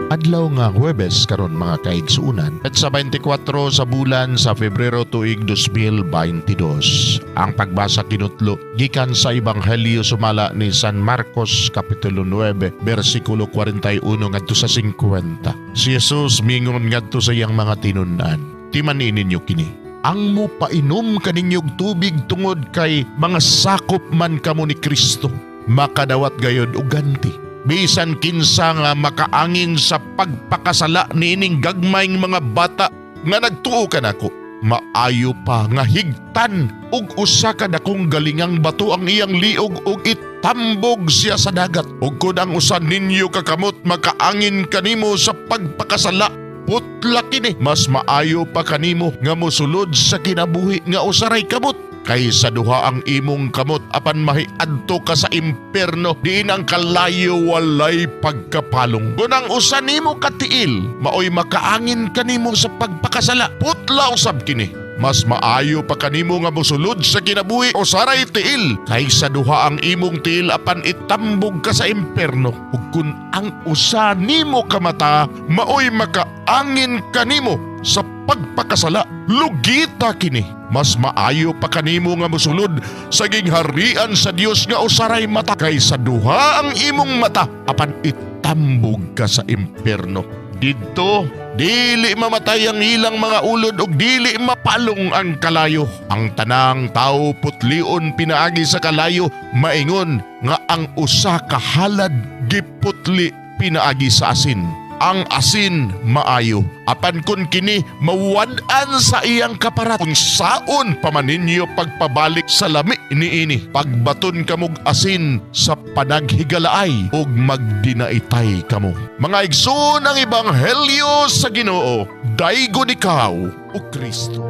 Adlaw nga Huwebes karon mga kaigsuunan at sa 24 sa bulan sa Pebrero tuig 2022. Ang pagbasa kinutlo gikan sa Ebanghelyo sumala ni San Marcos Kapitulo 9 versikulo 41 ngadto sa 50. Si Jesus mingon ngadto sa iyang mga tinunan, "Timanin ninyo kini. Ang mo painom kaninyog tubig tungod kay mga sakop man kamo ni Kristo, makadawat gayod og ganti. Bisan kinsa nga makaangin sa pagpakasala niining gagmayng mga bata nga nagtuo kanako, maayo pa nga higtan og usa ka dakong galingang bato ang iyang liog ug itambog siya sa dagat. Ug kun ang usa ninyo kakamot makaangin kanimo sa pagpakasala, putla kini, mas maayo pa kanimo nga mosulod sa kinabuhi nga usaray kamot kaysa duha ang imong kamot apan mahiadto ka sa imperno diin ang kalayo walay pagkapalong. Kung ang usa nimo katiil maoy makaangin kanimo sa pagpakasala, putla usab kini, mas maayo pa kanimo nga mosulod sa kinabuhi o saray tiil kaysa duha ang imong tiil apan itambog ka sa imperno. Ug kun ang usa nimo kamata maoy makaangin kanimo sa pagpakasala, lugita kini, mas maayo pa kanimo nga mosulod sa gingharian sa Dios nga usaray mata kaysa duha ang imong mata apan itambog ka sa imperno. Didto dili mamatay ang ilang mga ulod ug dili mapalong ang kalayo. Ang tanang tao putlion pinaagi sa kalayo, maingon nga ang usa ka halad giputli pinaagi sa asin. Ang asin maayo, apan kun kini mawad-an sa iyang kaparat, kung saon pa man ninyo pagpabalik sa lami niini, pagbaton kamog asin sa panaghigalaay ug magdinaitay kamo. Mga igsoon ang Ebanghelyo sa Ginoo, daygon ikaw o Kristo.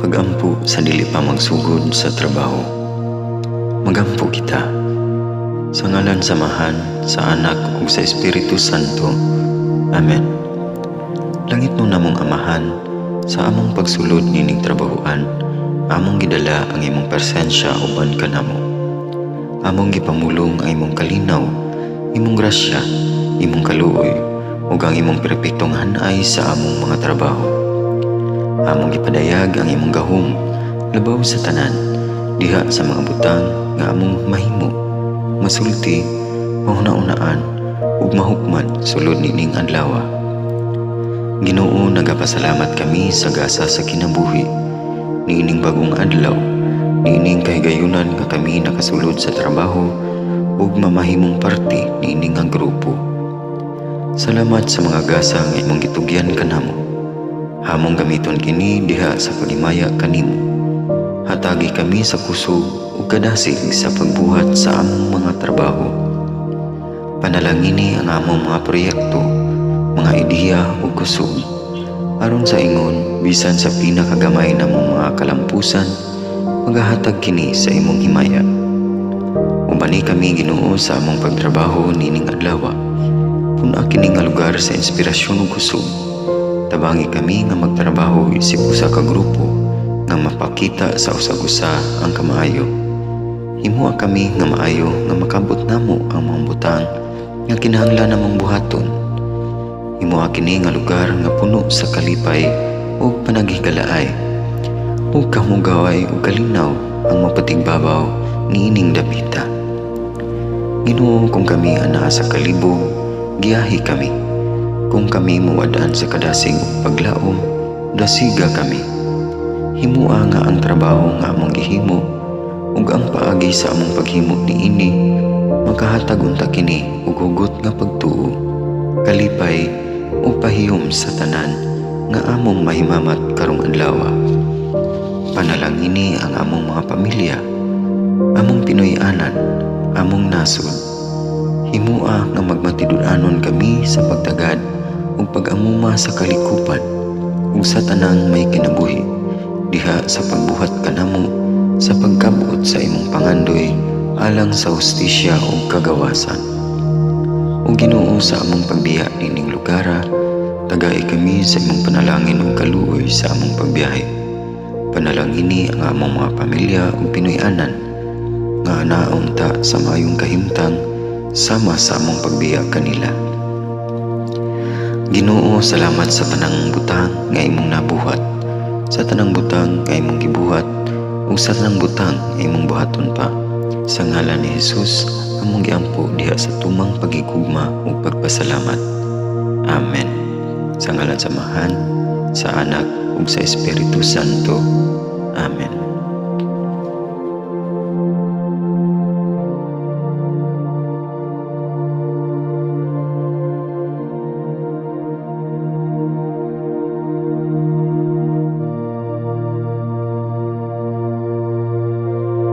Pagampo sa dili pa magsugod sa trabaho. Magampo kita sa ngalan samahan sa Anak ug sa Espiritu Santo. Amen. Langit no namong Amahan, sa among pagsulod nining trabahoan, among gidala ang imong presensya uban kanamo. Among gipamulong ang imong kalinaw, imong grasya, imong kaluoy ug ang imong perpektong hanay sa among mga trabaho. Among gipadayag ang imong gahom labaw sa tanan diha sa mga butang nga among mahimo, masulti, mahuna-unaan ug mahukman sulod nining adlaw. Ginoo, nagapasalamat kami sa gasa sa kinabuhi niining bagong adlaw, niining kahigayunan nga kami nakasulod sa trabaho ug mamahimong parte niining nga grupo. Salamat sa mga gasa nga imong gitugyan kanamo. Hamong gamiton kini diha sa pagimaya kanimo. Hatagi kami sa kusog ug kadasig sa pagbuhat sa among mga trabaho. Panalangini ang among mga proyekto, mga ideya ug kusog, aron sa ingon bisan sa pinakagamay namong mga kalampusan, magahatag kini sa imong himaya. Ubani kami Ginoo sa among pagtrabaho nining adlaw. Puna kini nga lugar sa inspirasyon ug kusog. Tabangi kami nga magtrabaho isip usa ka grupo nga mapakita sa usag-usa ang kamaayo. Himuha kami nga maayo nga makabot namo ang mga butang nga kinahanglan namong buhaton. Himuha kini nga lugar nga puno sa kalipay ug panaghigalaay. Ug kamugaway ug kalinaw ang mapatigbabaw niining dapita. Ginoo, kung kami anaa sa kalibog, giyahi kami. Kung kami muwadaan sa kadasig ug paglaom, dasiga kami. Himua nga ang trabaho nga among gihimo ug ang paagi sa among paghimo niini makahatag unta kini og hugot nga pagtuo, kalipay ug pahiyom sa tanan nga among mahimamat karong adlaw. Panalangini ang among mga pamilya, among Pinoy-anan, among nasod. Himua nga magmatidud-anon kami sa pagtagad ug pag-amuma sa kalikupan ug sa tanang may kinabuhi diha sa pagbuhat kanamo sa pagkabot sa imong pangandoy alang sa hustisya ug kagawasan. Ug Ginoo, sa among pagbiya nining lugara, Tagai kami sa imong panalangin ug kaluoy sa among pagbiyahe. Panalangini ang among mga pamilya ug Pinoy-anan nga anaon ta sa maayong kahimtang sama sa among pagbiya kanila. Ginoo, salamat sa tanang butang nga imong nabuhat, sa tanang butang nga imong gibuhat ug sa tanang butang nga imong buhaton pa. Sa ngalan ni Jesus, among giampo diha sa tumang pagigugma ug pagpasalamat. Amen. Sa ngalan sa Amahan, sa Anak ug sa Espiritu Santo. Amen.